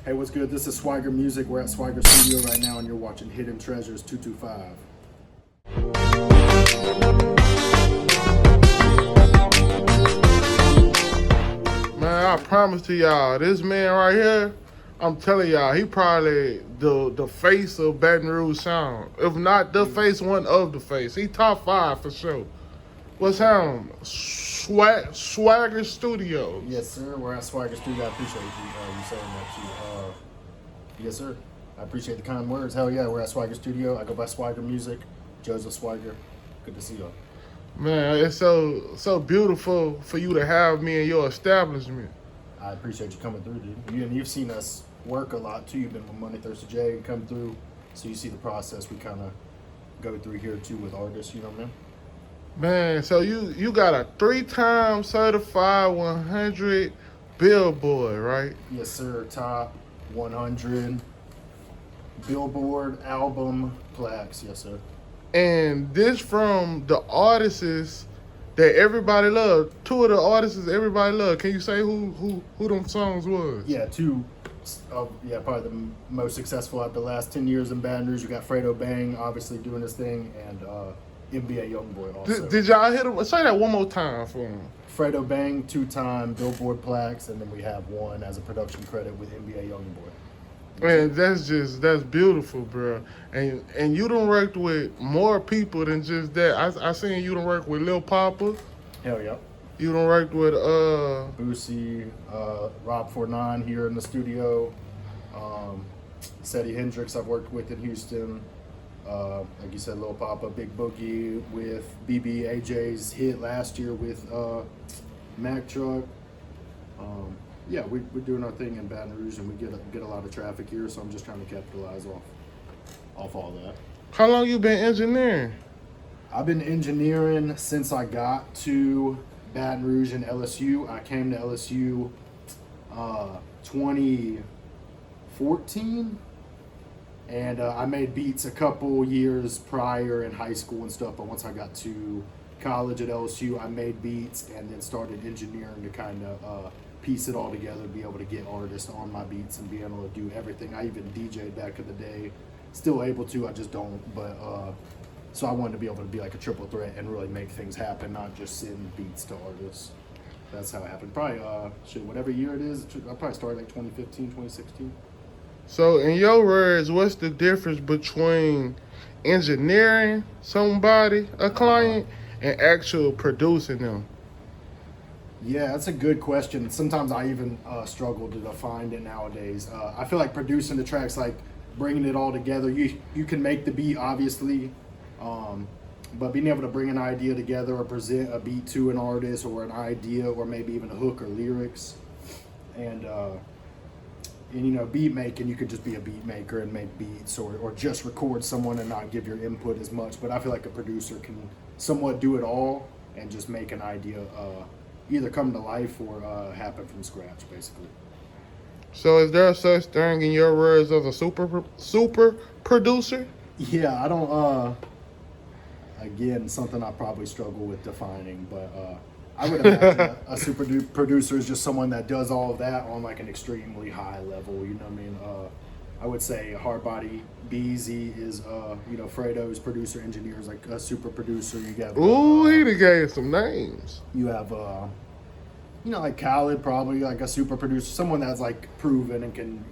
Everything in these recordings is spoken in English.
Hey, what's good? This is Swiger Music. We're at Swiger Studio right now, and you're watching Hidden Treasures 225. Man, I promise to y'all, this man right here, I'm telling y'all, he probably the face of Baton Rouge sound. If not the face, one of the face. He top 5 for sure. What's him? Swagger Studio. Yes, sir. We're at Swiger Studio. I appreciate you saying that too. Yes, sir. I appreciate the kind words. Hell yeah, we're at Swiger Studio. I go by Swiger Music. Joseph Swiger. Good to see y'all. Man, it's so beautiful for you to have me in your establishment. I appreciate you coming through, dude. You've seen us work a lot too. You've been with Money Thirsty J and come through, so you see the process we kind of go through here too with artists. You know what I mean? Man, so you got a 3-time certified 100 BillBoard, right? Yes, sir. Top 100 BillBoard album plaques. Yes, sir. And this from the artists that everybody loved. 2 of the artists everybody loved. Can you say who them songs was? Yeah, 2 of probably the most successful out the last 10 years in Baton Rouge. You got Fredo Bang obviously doing his thing, and NBA YoungBoy also. Did y'all hit him? Say that one more time for him. Fredo Bang, 2-time BillBoard plaques, and then we have 1 as a production credit with NBA YoungBoy. Man, that's beautiful, bro. And you done worked with more people than just that. I seen you done work with Lil Papa. Hell yeah. You done worked with Boosie, Rob 49 here in the studio. Seti Hendrix I've worked with in Houston. Like you said, Lil Papa, Big Boogie with BBAJ's hit last year with Mack Truck. Yeah, we're doing our thing in Baton Rouge, and we get a lot of traffic here, so I'm just trying to capitalize off all that. How long you been engineering? I've been engineering since I got to Baton Rouge and LSU. I came to LSU 2014, and I made beats a couple years prior in high school and stuff, but once I got to college at LSU, I made beats and then started engineering to kind of piece it all together, be able to get artists on my beats and be able to do everything. I even DJ'd back in the day, still able to, I just don't, but so I wanted to be able to be like a triple threat and really make things happen, not just send beats to artists. That's how it happened. Probably, whatever year it is, I probably started like 2015, 2016. So in your words, what's the difference between engineering somebody, a client, and actual producing them? Yeah, that's a good question. Sometimes I even struggle to define it nowadays. I feel like producing the tracks, like bringing it all together. You can make the beat, obviously, but being able to bring an idea together or present a beat to an artist or an idea or maybe even a hook or lyrics. And beat making, you could just be a beat maker and make beats or just record someone and not give your input as much. But I feel like a producer can somewhat do it all and just make an idea either come to life or happen from scratch, basically. So is there such thing in your words as a super producer? Yeah, I don't, again, something I probably struggle with defining, but I would imagine a super producer is just someone that does all of that on like an extremely high level, you know what I mean? I would say Hardbody BZ is, Fredo's producer engineer is like a super producer. You got he done gave some names. You have, like Khaled, probably like a super producer, someone that's like proven and can,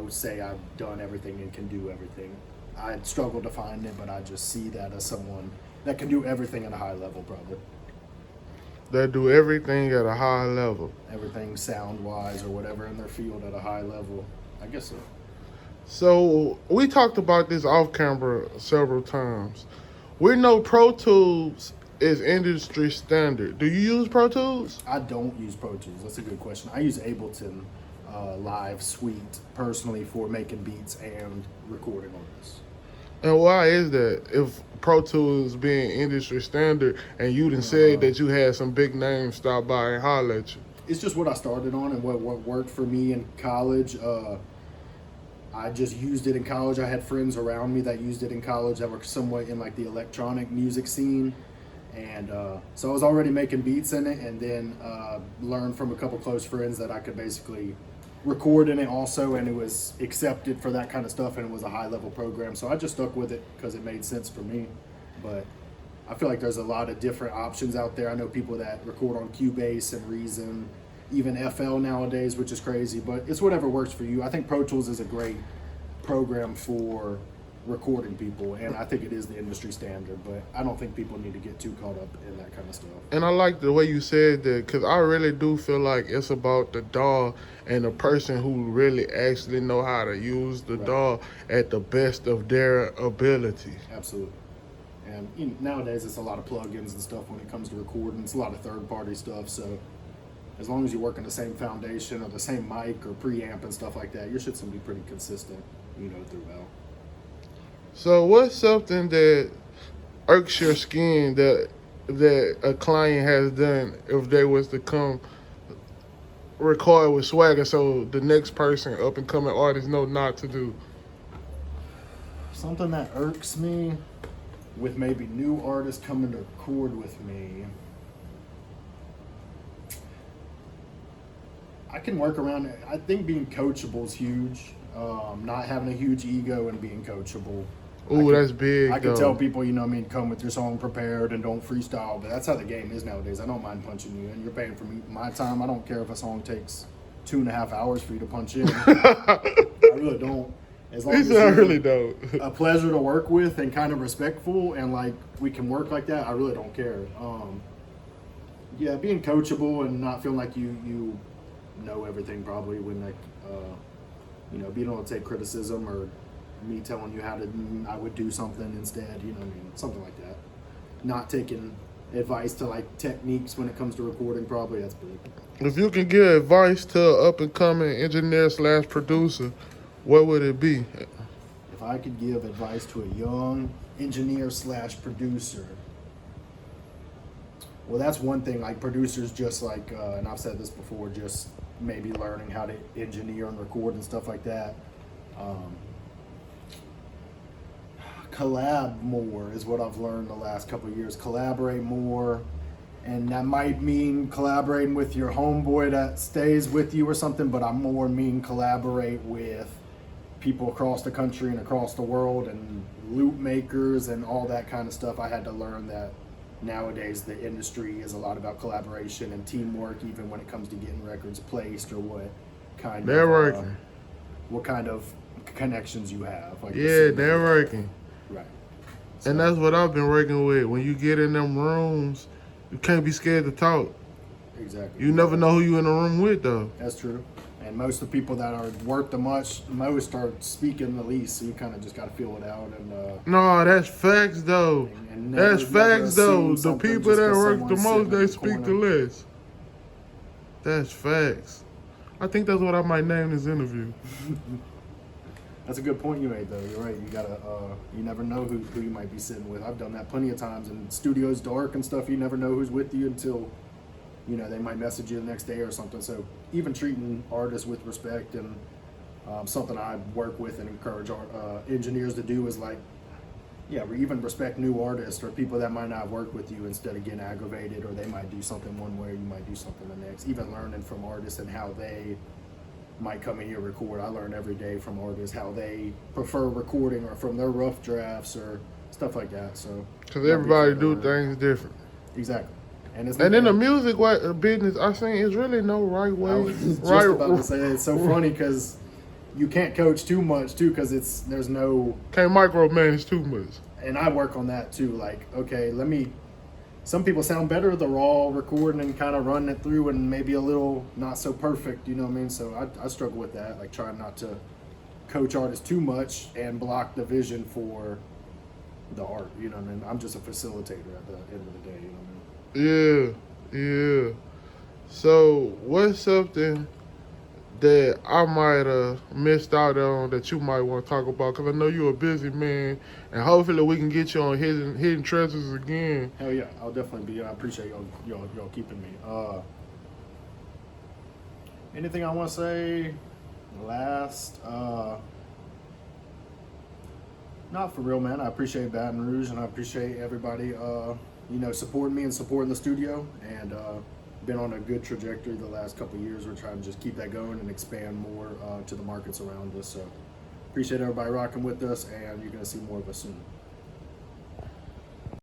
say I've done everything and can do everything. I struggle to find it, but I just see that as someone that can do everything at a high level, probably. That do everything at a high level. Everything sound-wise or whatever in their field at a high level. I guess so. So we talked about this off camera several times. We know Pro Tools is industry standard. Do you use Pro Tools? I don't use Pro Tools. That's a good question. I use Ableton Live Suite personally for making beats and recording artists. And why is that? If Pro Tools being industry standard and you done said that you had some big names stop by and holler at you. It's just what I started on and what worked for me in college. I just used it in college. I had friends around me that used it in college that were somewhat in like the electronic music scene. And so I was already making beats in it, and then learned from a couple close friends that I could basically record in it also, and it was accepted for that kind of stuff, and it was a high level program. So I just stuck with it because it made sense for me. But I feel like there's a lot of different options out there. I know people that record on Cubase and Reason, even FL nowadays, which is crazy, but it's whatever works for you. I think Pro Tools is a great program for recording people, and I think it is the industry standard, but I don't think people need to get too caught up in that kind of stuff. And I like the way you said that, because I really do feel like it's about the DAW and the person who really actually know how to use the DAW at the best of their ability. Absolutely. And nowadays it's a lot of plugins and stuff when it comes to recording. It's a lot of third-party stuff, so as long as you work in the same foundation or the same mic or preamp and stuff like that, your shit's gonna be pretty consistent, throughout. So what's something that irks your skin that a client has done if they was to come record with Swiger, so the next person, up and coming artist, know not to do? Something that irks me with maybe new artists coming to record with me, I can work around it. I think being coachable is huge. Not having a huge ego and being coachable. Ooh, that's big. I can tell people, come with your song prepared and don't freestyle, but that's how the game is nowadays. I don't mind punching you, and you're paying for my time. I don't care if a song takes 2.5 hours for you to punch in. I really don't. As long as I really don't. A pleasure to work with and kind of respectful, and like we can work like that, I really don't care. Yeah, being coachable and not feeling like you know everything probably when being able to take criticism or me telling you how to, I would do something instead, something like that. Not taking advice to like techniques when it comes to recording, probably that's big. If you can give advice to an up and coming engineer / producer, what would it be? If I could give advice to a young engineer / producer, well, that's one thing. Like producers, just like, and I've said this before, just maybe learning how to engineer and record and stuff like that. Collab more is what I've learned the last couple of years. Collaborate more, and that might mean collaborating with your homeboy that stays with you or something, but I more mean collaborate with people across the country and across the world and loop makers and all that kind of stuff. I had to learn that nowadays the industry is a lot about collaboration and teamwork, even when it comes to getting records placed or what kind of connections you have. Like they're working. Right. So, and that's what I've been working with. When you get in them rooms, you can't be scared to talk. Exactly. You never know who you in the room with, though. That's true. And most of the people that are work the most are speaking the least, so you kind of just got to feel it out. And no, that's facts, though. That's facts, though. The people that work the most, they speak the least. That's facts. I think that's what I might name this interview. That's a good point you made, though. You're right. You gotta, you never know who you might be sitting with. I've done that plenty of times, and studio's dark and stuff. You never know who's with you until, they might message you the next day or something. So even treating artists with respect and something I work with and encourage engineers to do is like, even respect new artists or people that might not work with you instead of getting aggravated, or they might do something one way, you might do something the next. Even learning from artists and how they might come in here record. I learn every day from artists how they prefer recording or from their rough drafts or stuff like that. So because everybody do things different. Exactly. And in the music business, I think it's really no right way. I was just about to say that. It's so funny because you can't coach too much too, because there's no can't micromanage too much. And I work on that too. Like, okay, some people sound better the raw recording and kind of running it through, and maybe a little not so perfect, you know what I mean? So I struggle with that, like trying not to coach artists too much and block the vision for the art, you know what I mean? I'm just a facilitator at the end of the day, you know what I mean? Yeah. So what's something that I might have missed out on that you might want to talk about? Because I know you're a busy man, and hopefully we can get you on Hidden Treasures again. Hell yeah, I'll definitely be. I appreciate y'all keeping me. Anything I want to say last? Not for real, man. I appreciate Baton Rouge, and I appreciate everybody, supporting me and supporting the studio. And been on a good trajectory the last couple of years. We're trying to just keep that going and expand more to the markets around us. So appreciate everybody rocking with us, and you're going to see more of us soon.